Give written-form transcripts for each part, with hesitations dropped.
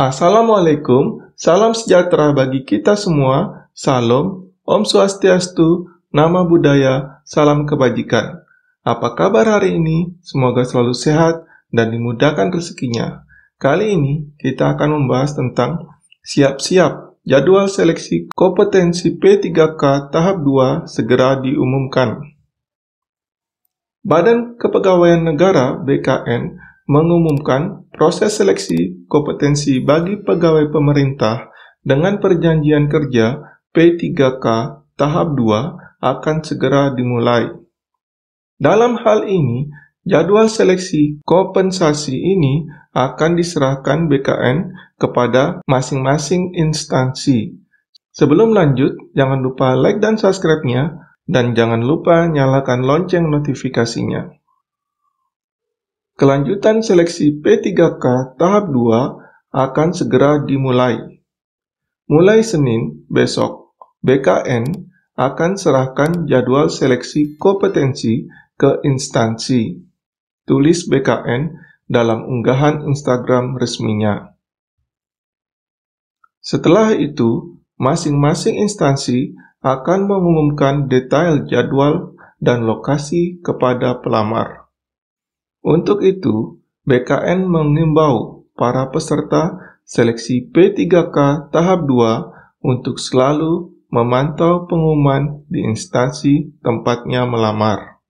Assalamualaikum, salam sejahtera bagi kita semua, salam, Om Swastiastu, Nama Budaya, salam kebajikan. Apa kabar hari ini? Semoga selalu sehat dan dimudahkan rezekinya. Kali ini kita akan membahas tentang siap-siap, jadwal seleksi kompetensi P3K tahap 2 segera diumumkan. Badan Kepegawaian Negara (BKN) mengumumkan proses seleksi kompetensi bagi pegawai pemerintah dengan perjanjian kerja P3K tahap 2 akan segera dimulai. Dalam hal ini, jadwal seleksi kompensasi ini akan diserahkan BKN kepada masing-masing instansi. Sebelum lanjut, jangan lupa like dan subscribe-nya, dan jangan lupa nyalakan lonceng notifikasinya. Kelanjutan seleksi P3K tahap 2 akan segera dimulai. Mulai Senin besok, BKN akan serahkan jadwal seleksi kompetensi ke instansi. Tulis BKN dalam unggahan Instagram resminya. Setelah itu, masing-masing instansi akan mengumumkan detail jadwal dan lokasi kepada pelamar. Untuk itu, BKN mengimbau para peserta seleksi P3K tahap 2 untuk selalu memantau pengumuman di instansi tempatnya melamar.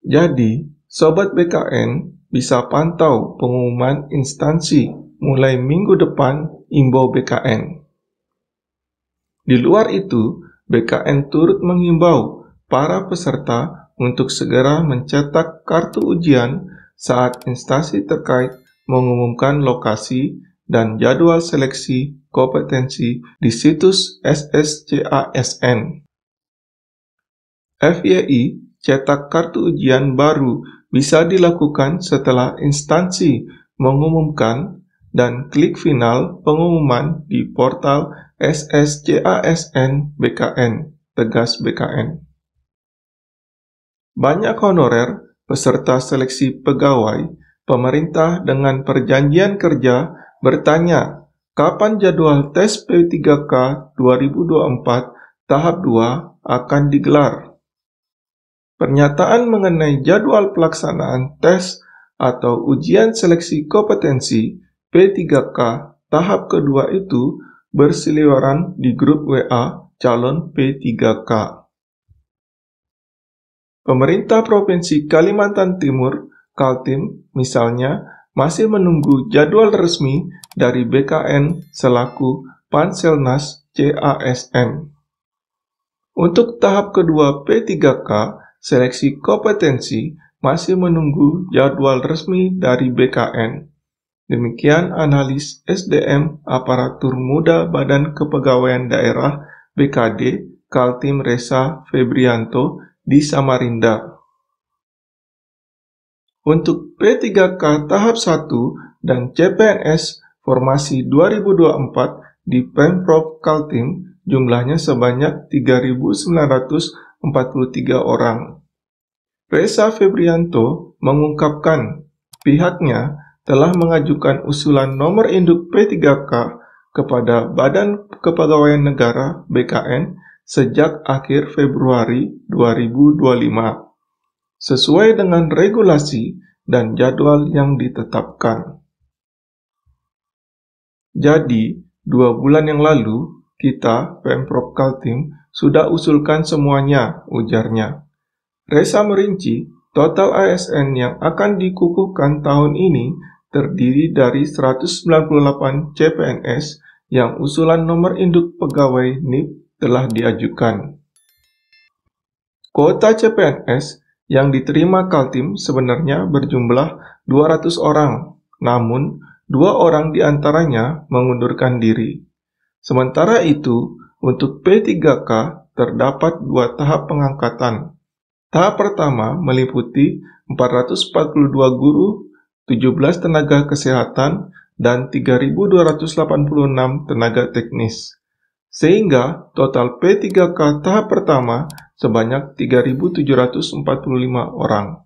Jadi, Sobat BKN bisa pantau pengumuman instansi mulai minggu depan, imbau BKN. Di luar itu, BKN turut mengimbau para peserta untuk segera mencetak kartu ujian saat instansi terkait mengumumkan lokasi dan jadwal seleksi kompetensi di situs SSCASN. FYI, cetak kartu ujian baru bisa dilakukan setelah instansi mengumumkan dan klik final pengumuman di portal SSCASN BKN, tegas BKN. Banyak honorer peserta seleksi pegawai pemerintah dengan perjanjian kerja bertanya kapan jadwal tes P3K 2024 tahap 2 akan digelar. Pernyataan mengenai jadwal pelaksanaan tes atau ujian seleksi kompetensi P3K tahap kedua itu berseliweran di grup WA calon P3K. Pemerintah Provinsi Kalimantan Timur, Kaltim, misalnya, masih menunggu jadwal resmi dari BKN selaku Panselnas CASN. Untuk tahap kedua P3K, seleksi kompetensi masih menunggu jadwal resmi dari BKN. Demikian analis SDM Aparatur Muda Badan Kepegawaian Daerah BKD Kaltim Resa Febrianto di Samarinda. Untuk P3K tahap 1 dan CPNS formasi 2024 di Pemprov Kaltim jumlahnya sebanyak 3.943 orang. Resa Febrianto mengungkapkan pihaknya telah mengajukan usulan nomor induk P3K kepada Badan Kepegawaian Negara (BKN) sejak akhir Februari 2025, sesuai dengan regulasi dan jadwal yang ditetapkan. Jadi, 2 bulan yang lalu, kita, Pemprov Kaltim, sudah usulkan semuanya, ujarnya. Resa merinci, total ASN yang akan dikukuhkan tahun ini terdiri dari 198 CPNS yang usulan nomor induk pegawai NIP telah diajukan. Kuota CPNS yang diterima Kaltim sebenarnya berjumlah 200 orang, namun 2 orang diantaranya mengundurkan diri. Sementara itu, untuk P3K terdapat 2 tahap pengangkatan. Tahap pertama meliputi 442 guru, 17 tenaga kesehatan, dan 3.286 tenaga teknis. Sehingga total P3K tahap pertama sebanyak 3.745 orang.